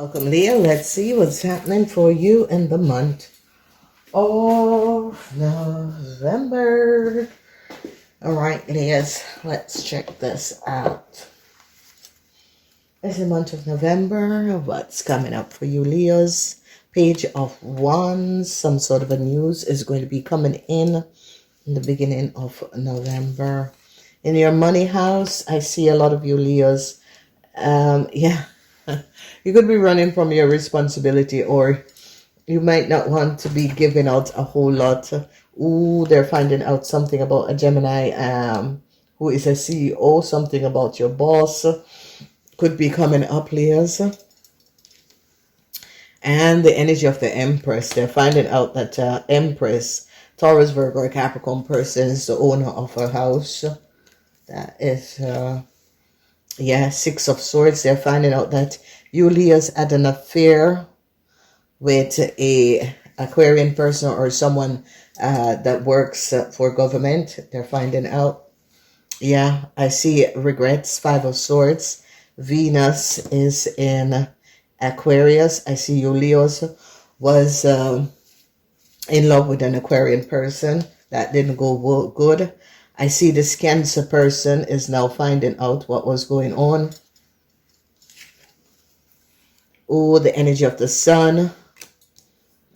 Welcome, Leah. Let's see what's happening for you in the month of November. All right, Leahs, let's check this out. It's the month of November. What's coming up for you, Leahs? Page of Wands. Some sort of a news is going to be coming in the beginning of November. In your money house, I see a lot of you, Leahs. Yeah. You could be running from your responsibility, or you might not want to be giving out a whole lot. Ooh, they're finding out something about a Gemini who is a CEO, something about your boss could be coming up, Leahs. And the energy of the Empress, they're finding out that Empress, Taurus, Virgo, or Capricorn person is the owner of her house. That is... yeah, Six of Swords. They're finding out that you, Leahs, had an affair with a Aquarian person or someone that works for government. They're finding out. Yeah, I see regrets. Five of Swords. Venus is in Aquarius. I see you, Leos, was in love with an Aquarian person. That didn't go good. I see this Cancer person is now finding out what was going on. Oh, the energy of the Sun.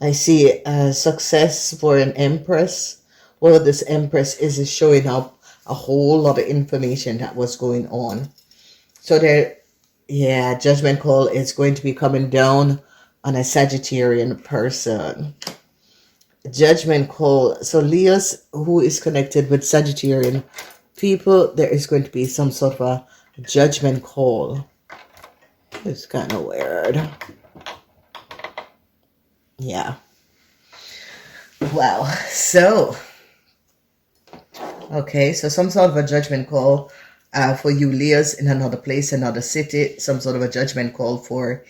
I see success for an Empress. Well, this Empress is showing up a whole lot of information that was going on. So there, yeah, judgment call is going to be coming down on a Sagittarian person. Judgment call. So Leos, who is connected with Sagittarian people, there is going to be some sort of a judgment call. It's kind of weird. Yeah. Wow. So, okay. So some sort of a judgment call for you, Leos, in another place, another city. Some sort of a judgment call for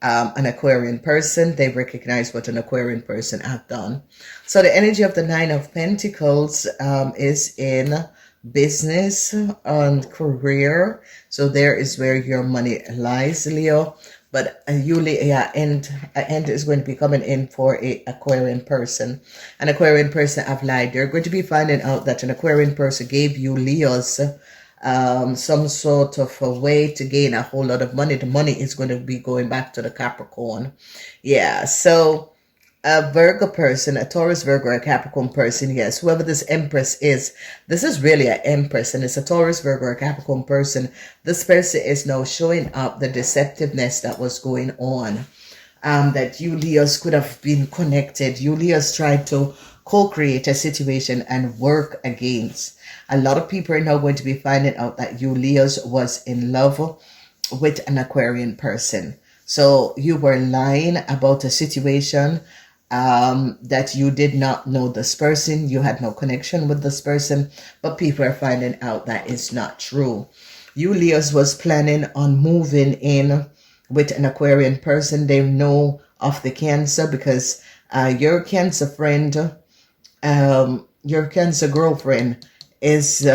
an Aquarian person. They recognize what an Aquarian person have done. So the energy of the Nine of Pentacles is in business and career. So there is where your money lies, Leo. But you, yeah, end is going to be coming in for a Aquarian person. An Aquarian person have lied. They're going to be finding out that an Aquarian person gave you, Leos, some sort of a way to gain a whole lot of money. The money is going to be going back to the Capricorn. Yeah, so a Virgo person, a Taurus, Virgo, or a Capricorn person, yes, whoever this Empress is, this is really an Empress, and it's a Taurus, Virgo, or Capricorn person. This person is now showing up the deceptiveness that was going on. That you, Leos, could have been connected. You, Leos, tried to co-create a situation and work against. A lot of people are now going to be finding out that you, Leos, was in love with an Aquarian person. So you were lying about a situation that you did not know this person. You had no connection with this person, but people are finding out that it's not true. You, Leos, was planning on moving in with an Aquarian person. They know of the Cancer because your Cancer friend, your Cancer girlfriend is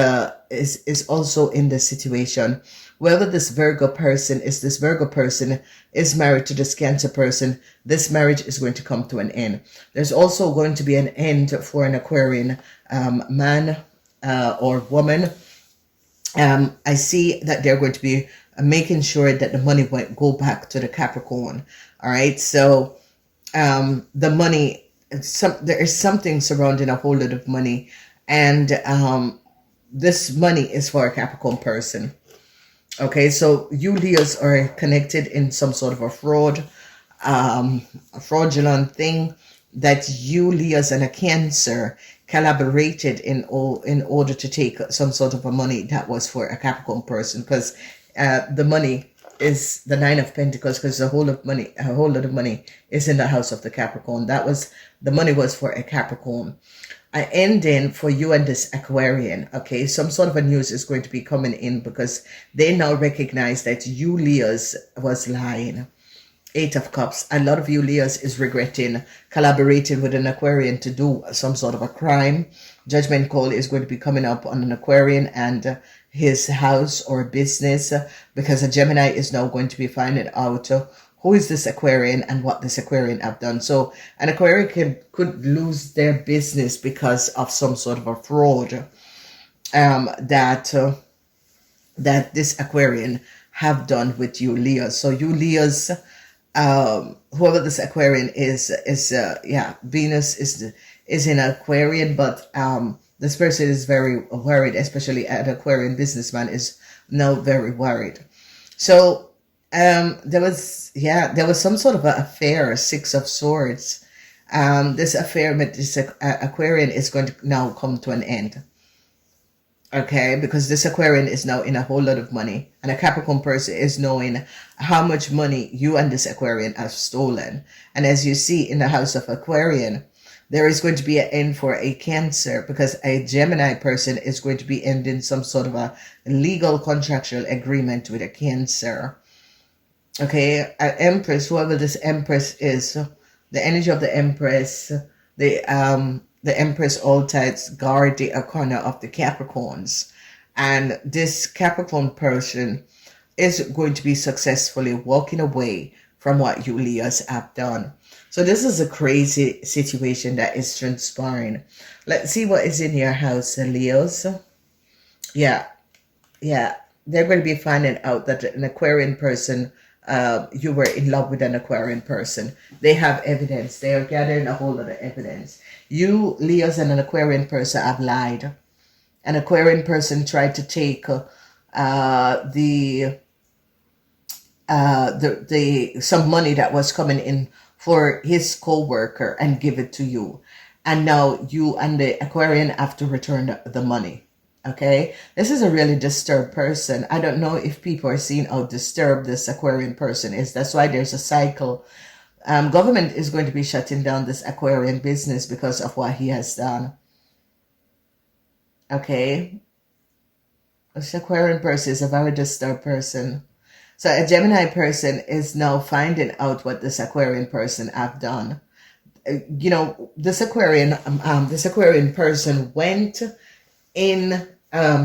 also in this situation. Whoever this Virgo person is married to this Cancer person, this marriage is going to come to an end. There's also going to be an end for an Aquarian man or woman. I see that they're going to be making sure that the money won't go back to the Capricorn. All right, so the money, there is something surrounding a whole lot of money, and this money is for a Capricorn person. Okay, so you, Leos, are connected in some sort of a fraud, a fraudulent thing that you, Leos, and a Cancer collaborated in order to take some sort of a money that was for a Capricorn person, because the money is the Nine of Pentacles, because a whole lot of money is in the house of the Capricorn. The money was for a Capricorn. I end in for you and this Aquarian. Okay, some sort of a news is going to be coming in because they now recognize that you, Leos, was lying. Eight of Cups. A lot of you, Leos, is regretting collaborating with an Aquarian to do some sort of a crime. Judgment call is going to be coming up on an Aquarian and his house or business, because a Gemini is now going to be finding out who is this Aquarian and what this Aquarian have done. So an Aquarian could lose their business because of some sort of a fraud that this Aquarian have done with you Leos. So you Leos, whoever this Aquarian is Venus is in Aquarian, but this person is very worried, especially an Aquarian businessman is now very worried. So there was some sort of an affair, Six of Swords. This affair with this Aquarian is going to now come to an end. Okay, because this Aquarian is now in a whole lot of money, and a Capricorn person is knowing how much money you and this Aquarian have stolen. And as you see in the house of Aquarian, there is going to be an end for a Cancer, because a Gemini person is going to be ending some sort of a legal contractual agreement with a Cancer. Okay, an Empress, whoever this Empress is, the energy of the Empress, the Empress all tides guard the arcana of the Capricorns. And this Capricorn person is going to be successfully walking away from what you Leos have done. So this is a crazy situation that is transpiring. Let's see what is in your house, Leos. Yeah. They're going to be finding out that an Aquarian person, you were in love with an Aquarian person. They have evidence. They are gathering a whole lot of evidence. You, Leos, and an Aquarian person have lied. An Aquarian person tried to take some money that was coming in for his co-worker and give it to you. And now you and the Aquarian have to return the money. Okay, this is a really disturbed person. I don't know if people are seeing how disturbed this Aquarian person is. That's why there's a cycle. Government is going to be shutting down this Aquarian business because of what he has done. Okay, this Aquarian person is a very disturbed person. So a Gemini person is now finding out what this Aquarian person have done. You know, this Aquarian person went in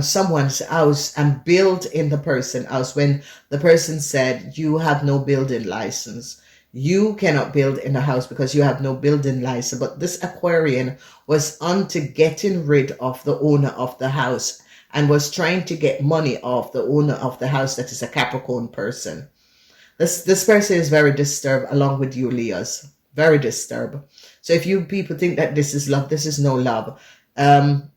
someone's house and built in the person's house when the person said, you have no building license. You cannot build in the house because you have no building license. But this Aquarian was onto getting rid of the owner of the house and was trying to get money off the owner of the house that is a Capricorn person. This person is very disturbed along with you, Leos. Very disturbed. So if you people think that this is love, this is no love.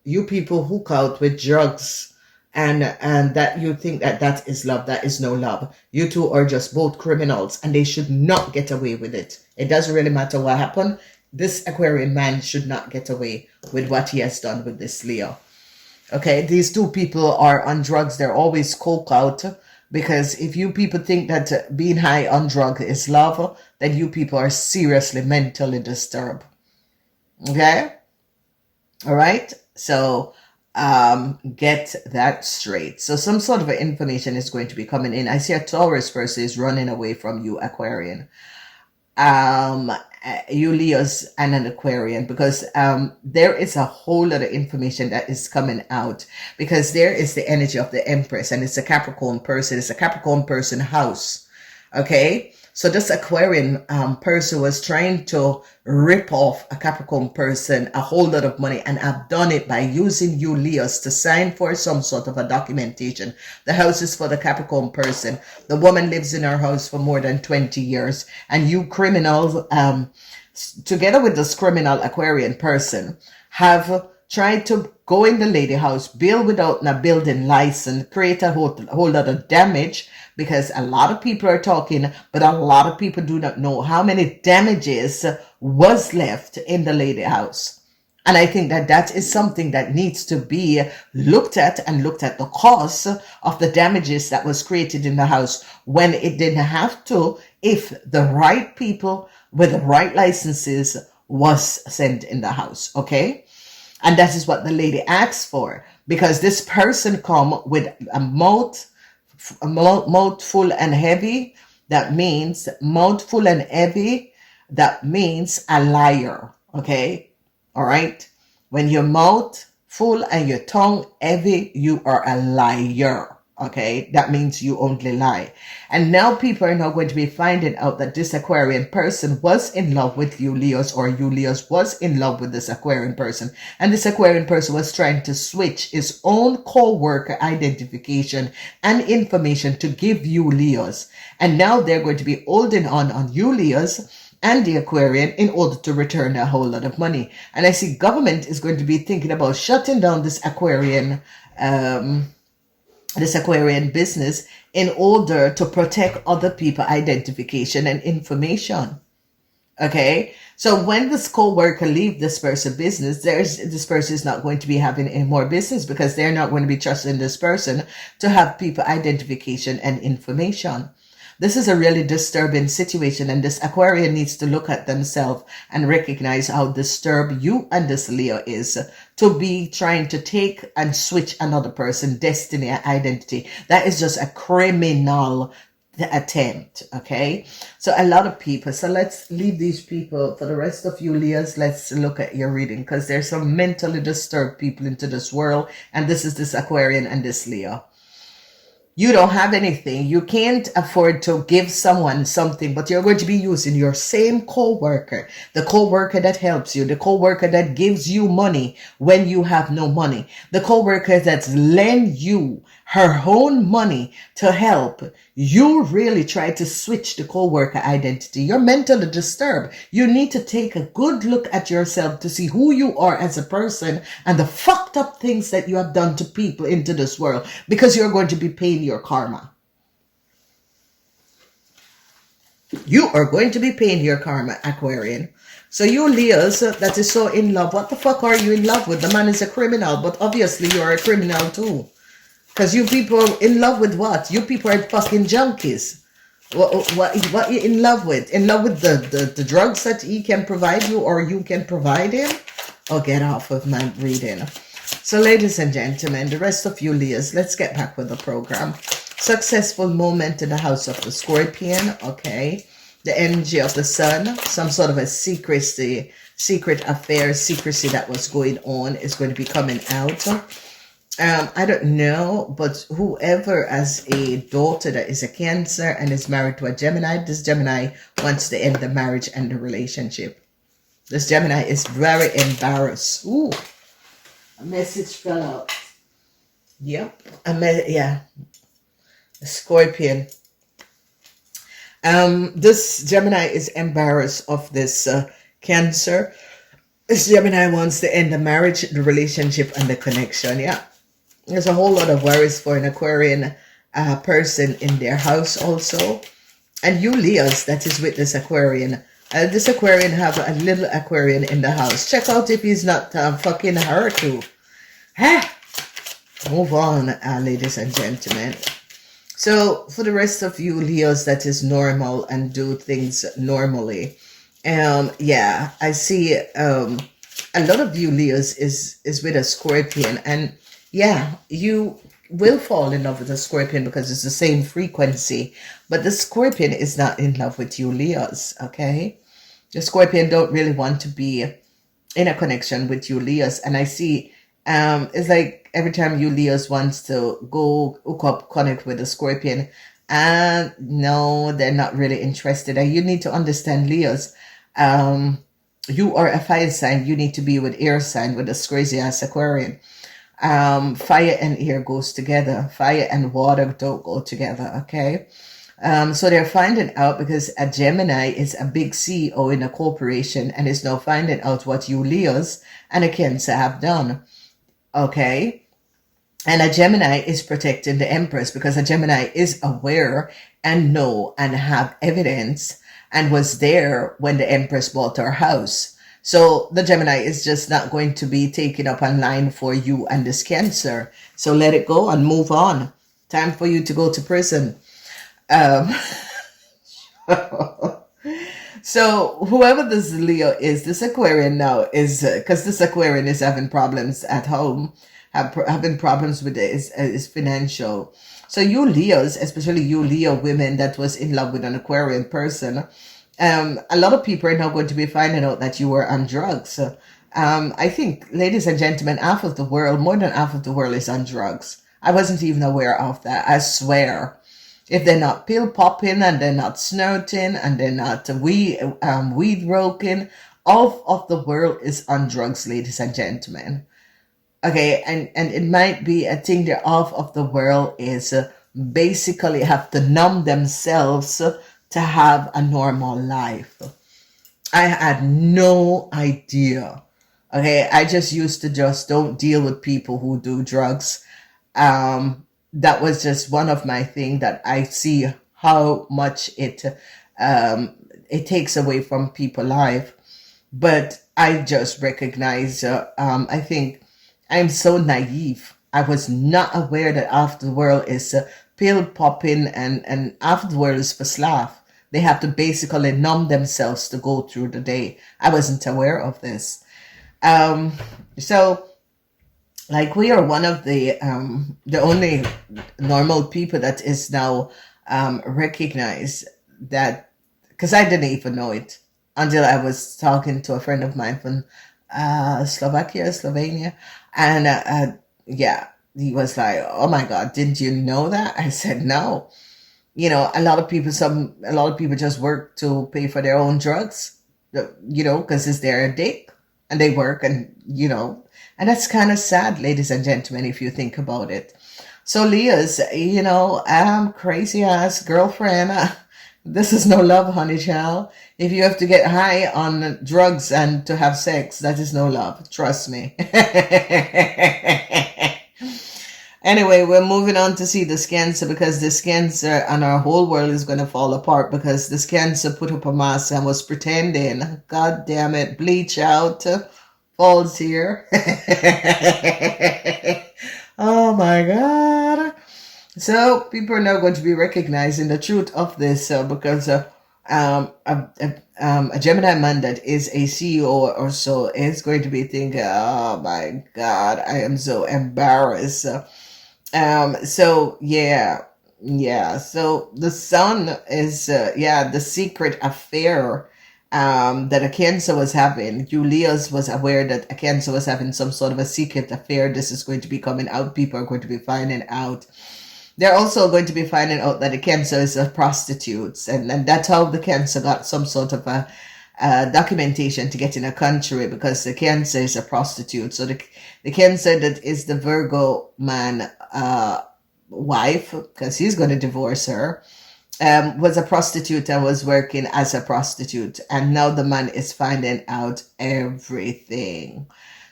You people hook out with drugs and that you think that that is love, that is no love. You two are just both criminals and they should not get away with it. It doesn't really matter what happened. This Aquarian man should not get away with what he has done with this Leo. Okay, these two people are on drugs. They're always coke out, because if you people think that being high on drugs is love, then you people are seriously mentally disturbed. Okay? All right? So get that straight. So some sort of information is going to be coming in. I see a Taurus person is running away from you, Aquarian. You Leos and an Aquarian, because there is a whole lot of information that is coming out, because there is the energy of the Empress and it's a Capricorn person. It's a Capricorn person house. Okay, so this Aquarian person was trying to rip off a Capricorn person a whole lot of money, and have done it by using you Leos to sign for some sort of a documentation. The house is for the Capricorn person. The woman lives in her house for more than 20 years, and you criminals, together with this criminal Aquarian person, have tried to go in the lady house, build without a building license, create a whole lot of damage, because a lot of people are talking, but a lot of people do not know how many damages was left in the lady house. And I think that that is something that needs to be looked at, and looked at the cost of the damages that was created in the house when it didn't have to, if the right people with the right licenses was sent in the house. Okay. And that is what the lady asked for, because this person come with a mouth full and heavy. That means mouth full and heavy. That means a liar. Okay. All right. When your mouth full and your tongue heavy, you are a liar. Okay, that means you only lie. And now people are now going to be finding out that this Aquarian person was in love with you, Leos, or you, Leos, was in love with this Aquarian person. And this Aquarian person was trying to switch his own co-worker identification and information to give you, Leos. And now they're going to be holding on you, Leos, and the Aquarian in order to return a whole lot of money. And I see government is going to be thinking about shutting down this Aquarian business in order to protect other people identification and information. Okay, so when this co-worker leave this person business, this person is not going to be having any more business because they're not going to be trusting this person to have people identification and information. This is a really disturbing situation, and this Aquarian needs to look at themselves and recognize how disturbed you and this Leo is to be trying to take and switch another person's destiny and identity. That is just a criminal attempt. Okay, so a lot of people, so let's leave these people. For the rest of you Leos, let's look at your reading, because there's some mentally disturbed people into this world, and this is this Aquarian and this Leo. You don't have anything. You can't afford to give someone something, but you're going to be using your same co-worker, the co-worker that helps you, the co-worker that gives you money when you have no money, the co-worker that's lend you her own money to help. You really try to switch the co-worker identity. You're mentally disturbed. You need to take a good look at yourself to see who you are as a person and the fucked up things that you have done to people into this world, because you're going to be paying your karma. You are going to be paying your karma, Aquarian. So you Leos that is so in love, what the fuck are you in love with? The man is a criminal, but obviously you're a criminal too. Because you people are in love with what? You people are fucking junkies. What you in love with? In love with the drugs that he can provide you, or you can provide him? Oh, get off of my reading. So ladies and gentlemen, the rest of you Leos, let's get back with the program. Successful moment in the house of the Scorpion. Okay. The energy of the Sun. Some sort of a secret affair, secrecy that was going on is going to be coming out. I don't know, but whoever has a daughter that is a Cancer and is married to a Gemini, this Gemini wants to end the marriage and the relationship. This Gemini is very embarrassed. Ooh, a message fell out. Yep, yeah, Scorpion. This Gemini is embarrassed of this Cancer. This Gemini wants to end the marriage, the relationship, and the connection. Yeah. There's a whole lot of worries for an Aquarian person in their house also. And you Leos that is with this Aquarian. This Aquarian have a little Aquarian in the house. Check out if he's not fucking her too. Move on, ladies and gentlemen. So for the rest of you Leos that is normal and do things normally. Yeah, I see a lot of you Leos is with a Scorpion, and yeah, you will fall in love with a Scorpion because it's the same frequency. But the Scorpion is not in love with you Leos, okay? The Scorpion don't really want to be in a connection with you Leos. And I see, it's like every time you Leos wants to go hook up, connect with a Scorpion, and no, they're not really interested. And you need to understand, Leos, you are a fire sign. You need to be with air sign, with this crazy ass Aquarian. Fire and air goes together. Fire and water don't go together, okay? So they're finding out because a Gemini is a big CEO in a corporation and is now finding out what you Leos and a Cancer have done, okay? And a Gemini is protecting the Empress because a Gemini is aware and know and have evidence and was there when the Empress bought her house. So the Gemini is just not going to be taken up online for you and this Cancer. So let it go and move on. Time for you to go to prison. So whoever this Leo is, this Aquarian now is, because this Aquarian is having problems at home, having problems with his financial. So you Leos, especially you Leo women that was in love with an Aquarian person, a lot of people are now going to be finding out that you were on drugs. I think, ladies and gentlemen, half of the world, more than half of the world is on drugs. I wasn't even aware of that. I swear. If they're not pill popping and they're not snorting and they're not weed roking, all of the world is on drugs, ladies and gentlemen. Okay, and it might be a thing that half of the world is basically have to numb themselves to have a normal life. I had no idea. Okay, I just used to just don't deal with people who do drugs. That was just one of my things that I see how much it takes away from people's life. But I just recognize, I think I'm so naive. I was not aware that after the world is pill popping and after the world is for slav. They have to basically numb themselves to go through the day. I wasn't aware of this. So like we are one of the only normal people that is now recognized that, because I didn't even know it until I was talking to a friend of mine from Slovenia, and yeah, he was like, "Oh my God, didn't you know that?" I said, "No." You know, a lot of people just work to pay for their own drugs, you know, because it's their addict, and they work, and you know, and that's kind of sad, ladies and gentlemen, if you think about it. So Leah's, you know, crazy ass girlfriend. This is no love, honey child. If you have to get high on drugs and to have sex, that is no love. Trust me. Anyway, we're moving on to see this Cancer, because this Cancer and our whole world is going to fall apart, because this Cancer put up a mask and was pretending. God damn it. Bleach out. Falls here. Oh my God. So people are now going to be recognizing the truth of this because a Gemini man that is a CEO or so is going to be thinking, oh my God, I am so embarrassed. So yeah. So the Sun is, the secret affair that a Cancer was having. Leos was aware that a Cancer was having some sort of a secret affair. This is going to be coming out. People are going to be finding out. They're also going to be finding out that the Cancer is a prostitute, and that's how the Cancer got some sort of a documentation to get in a country, because the Cancer is a prostitute. So the Cancer that is the Virgo man wife, because he's going to divorce her, was a prostitute and was working as a prostitute, and now the man is finding out everything.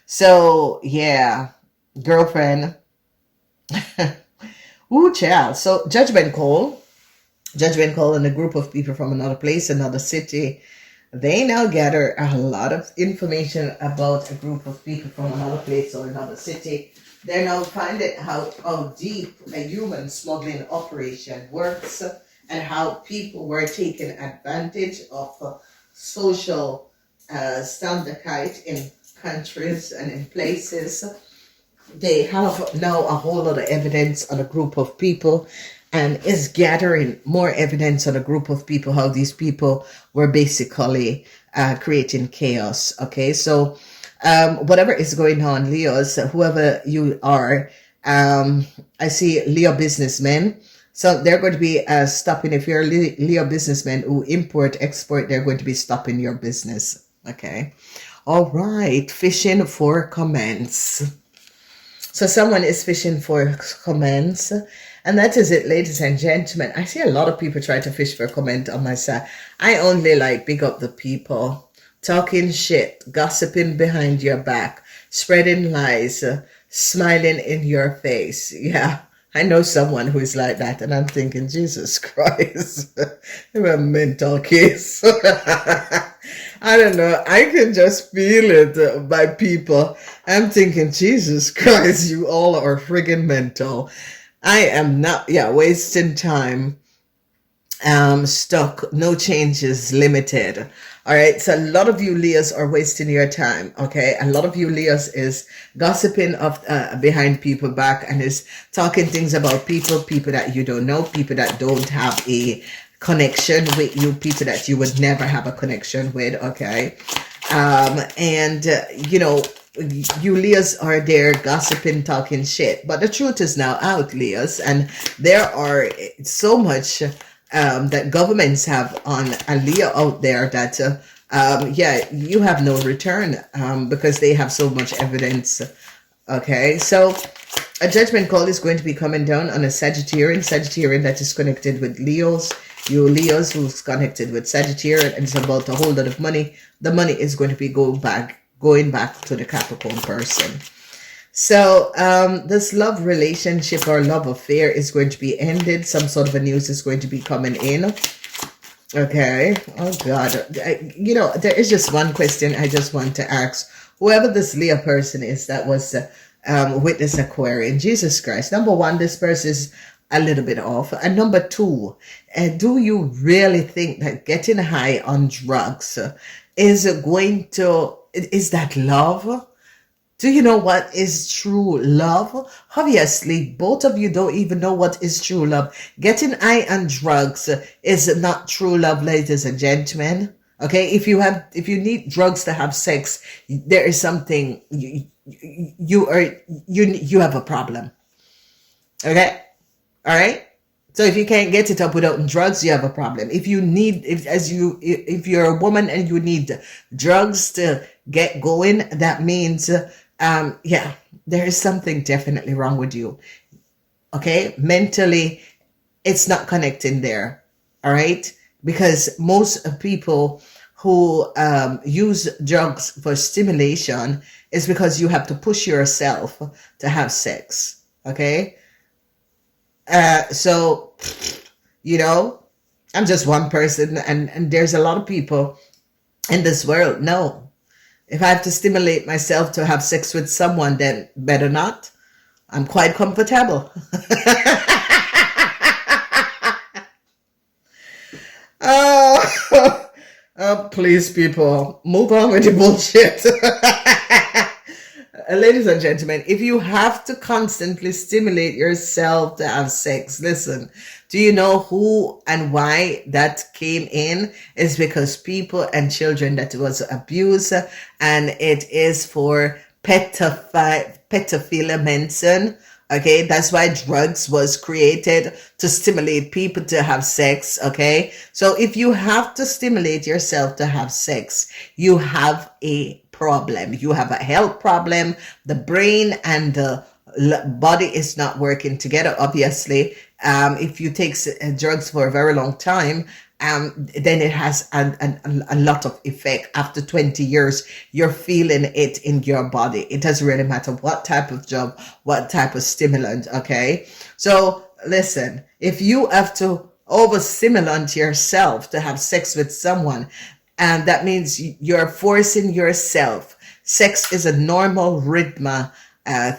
So yeah, girlfriend. Ooh, child. So judgment call, and a group of people from another place, another city. They now gather a lot of information about a group of people from another place or another city. They're now finding out how deep a human smuggling operation works, and how people were taking advantage of social standardite in countries and in places. They have now a whole lot of evidence on a group of people, and is gathering more evidence on a group of people, how these people were basically creating chaos. Okay, so whatever is going on, Leos, whoever you are, I see Leo businessmen. So they're going to be stopping, if you're a Leo businessman who import, export, they're going to be stopping your business. Okay. All right. Fishing for comments. So someone is fishing for comments. And that is it, ladies and gentlemen. I see a lot of people try to fish for a comment on my side. I only like big up the people. Talking shit, gossiping behind your back, spreading lies, smiling in your face. Yeah. I know someone who is like that, and I'm thinking, Jesus Christ, I'm a mental case. I don't know. I can just feel it by people. I'm thinking, Jesus Christ, you all are friggin' mental. I am not, wasting time. Stuck, no changes, limited. All right, so a lot of you Leos are wasting your time, okay? A lot of you Leos is gossiping of behind people back, and is talking things about people that you don't know, people that don't have a connection with you, people that you would never have a connection with, okay? You know, you Leos are there gossiping, talking shit. But the truth is now out, Leos, and there are so much that governments have on a Leo out there that, yeah, you have no return because they have so much evidence. Okay, so a judgment call is going to be coming down on a Sagittarian that is connected with Leos. You Leos who's connected with Sagittarius and it's about a whole lot of money. The money is going to be going back to the Capricorn person. So this love relationship or love affair is going to be ended. Some sort of a news is going to be coming in. Okay. Oh God. You know, there is just one question I just want to ask. Whoever this Leo person is that was with this Aquarian, Jesus Christ. Number one, this person is a little bit off. And number two, do you really think that getting high on drugs is that love? Do you know what is true love? Obviously, both of you don't even know what is true love. Getting high on drugs is not true love, ladies and gentlemen. Okay, if you need drugs to have sex, there is something you have a problem. Okay, all right. So if you can't get it up without drugs, you have a problem. If you're a woman and you need drugs to get going, that means yeah, there is something definitely wrong with you. Okay, mentally, it's not connecting there. All right. Because most people who use drugs for stimulation is because you have to push yourself to have sex. Okay. So, you know, I'm just one person and there's a lot of people in this world. No, if I have to stimulate myself to have sex with someone, then better not. I'm quite comfortable. Oh, please, people, move on with the bullshit. Ladies and gentlemen, if you have to constantly stimulate yourself to have sex, listen, do you know who and why that came in? It's because people and children that was abused, and it is for pedophilia mention. Okay, that's why drugs was created, to stimulate people to have sex. Okay, so if you have to stimulate yourself to have sex, you have a problem. You have a health problem. The brain and the body is not working together. Obviously, if you take drugs for a very long time, then it has a lot of effect. After 20 years, you're feeling it in your body. It doesn't really matter what type of drug, what type of stimulant. Okay, so listen, if you have to overstimulant yourself to have sex with someone, and that means you're forcing yourself. Sex is a normal rhythm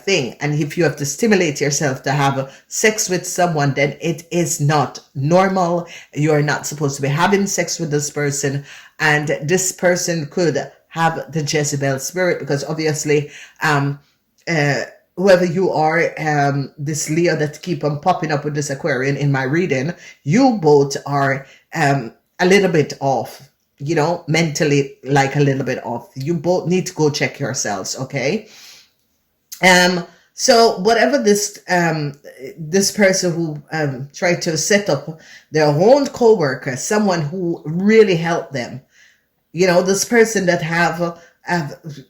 thing. And if you have to stimulate yourself to have sex with someone, then it is not normal. You are not supposed to be having sex with this person. And this person could have the Jezebel spirit, because obviously, whoever you are, this Leo that keep on popping up with this Aquarian in my reading, you both are a little bit off. You know, mentally, like a little bit off. You both need to go check yourselves, okay? So whatever this person who tried to set up their own co-worker, someone who really helped them, you know, this person that have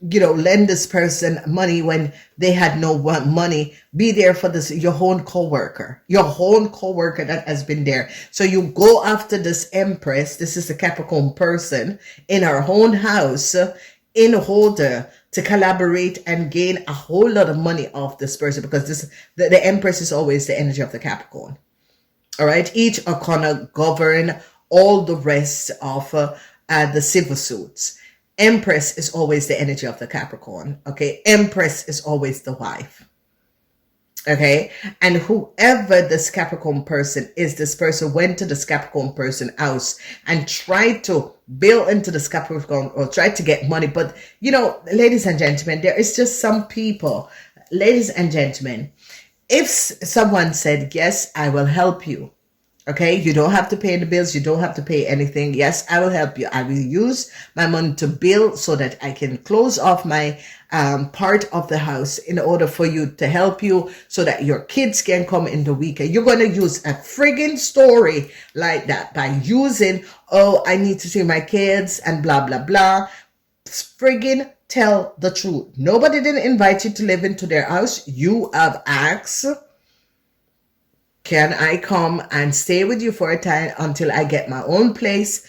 lend this person money when they had no money, be there for this, your own co-worker that has been there. So you go after this Empress, this is the Capricorn person, in her own house, in order to collaborate and gain a whole lot of money off this person, because the Empress is always the energy of the Capricorn. All right, each arcana govern all the rest of the civil suits. Empress is always the energy of the Capricorn. Okay, Empress is always the wife. Okay, and whoever this Capricorn person is, this person went to this Capricorn person house and tried to build into this Capricorn, or tried to get money. But you know, ladies and gentlemen, there is just some people, ladies and gentlemen, if someone said, yes, I will help you, Okay, you don't have to pay the bills. You don't have to pay anything. Yes, I will help you. I will use my money to build so that I can close off my part of the house in order for you to help you so that your kids can come in the weekend. You're going to use a friggin' story like that by using, oh, I need to see my kids and blah, blah, blah. Friggin' tell the truth. Nobody didn't invite you to live into their house. You have asked, can I come and stay with you for a time until I get my own place?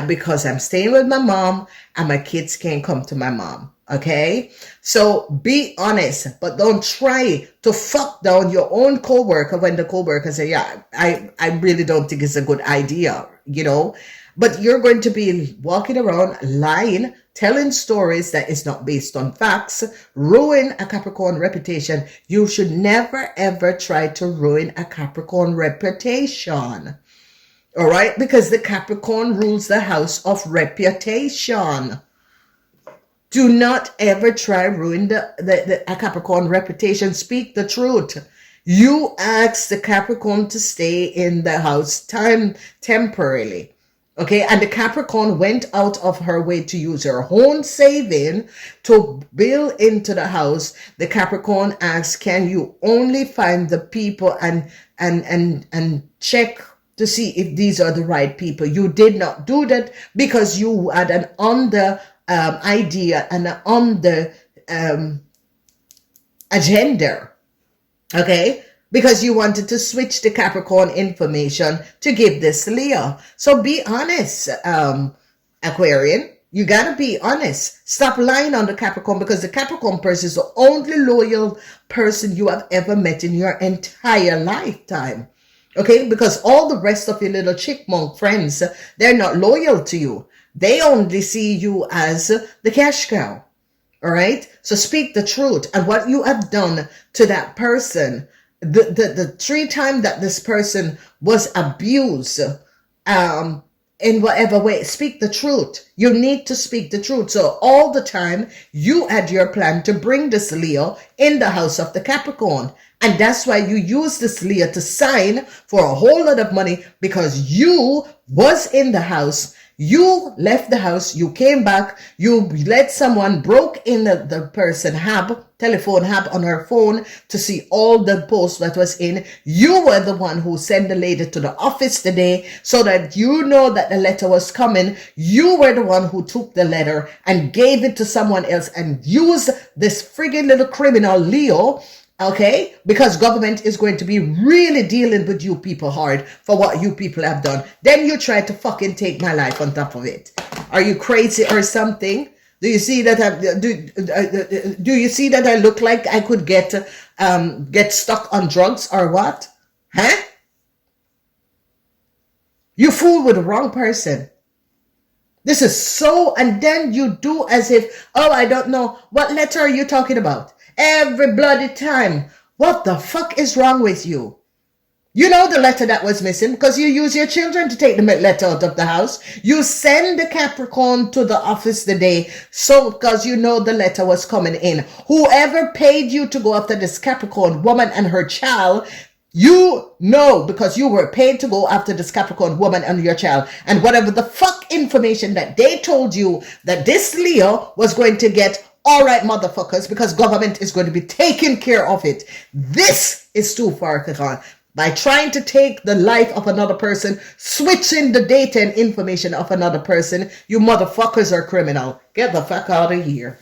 Because I'm staying with my mom and my kids can't come to my mom. Okay? So be honest, but don't try to fuck down your own coworker when the coworker say, yeah, I really don't think it's a good idea, you know? But you're going to be walking around lying, telling stories that is not based on facts, ruin a Capricorn reputation. You should never ever try to ruin a Capricorn reputation. All right? Because the Capricorn rules the house of reputation. Do not ever try ruin a Capricorn reputation. Speak the truth. You asked the Capricorn to stay in the house temporarily. Okay, and the Capricorn went out of her way to use her own saving to build into the house. The Capricorn asked, can you only find the people and check to see if these are the right people? You did not do that because you had an under idea and an under agenda. Okay? Because you wanted to switch the Capricorn information to give this Leo. So be honest, Aquarian. You gotta be honest. Stop lying on the Capricorn, because the Capricorn person is the only loyal person you have ever met in your entire lifetime. Okay? Because all the rest of your little chickmunk friends, they're not loyal to you. They only see you as the cash cow. All right? So speak the truth. And what you have done to that person, the 3 times that this person was abused, in whatever way, speak the truth. You need to speak the truth. So all the time you had your plan to bring this Leo in the house of the Capricorn. And that's why you use this Leo to sign for a whole lot of money, because you was in the house. You left the house, you came back, you let someone broke in the person telephone hub on her phone to see all the posts that was in. You were the one who sent the lady to the office today so that you know that the letter was coming. You were the one who took the letter and gave it to someone else and used this friggin' little criminal Leo. Okay, because government is going to be really dealing with you people hard for what you people have done. Then you try to fucking take my life on top of it. Are you crazy or something? Do you see that do you see that I look like I could get stuck on drugs or what? Huh? You fool with the wrong person. This is so, and then you do as if, oh, I don't know. What letter are you talking about? Every bloody time. What the fuck is wrong with you? You know the letter that was missing because you use your children to take the letter out of the house. You send the Capricorn to the office today because you know the letter was coming in. Whoever paid you to go after this Capricorn woman and her child, you know, because you were paid to go after this Capricorn woman and your child. And whatever the fuck information that they told you that this Leo was going to get, all right, motherfuckers, because government is going to be taking care of it. This is too far, Kaan. By trying to take the life of another person, switching the data and information of another person, you motherfuckers are criminal. Get the fuck out of here.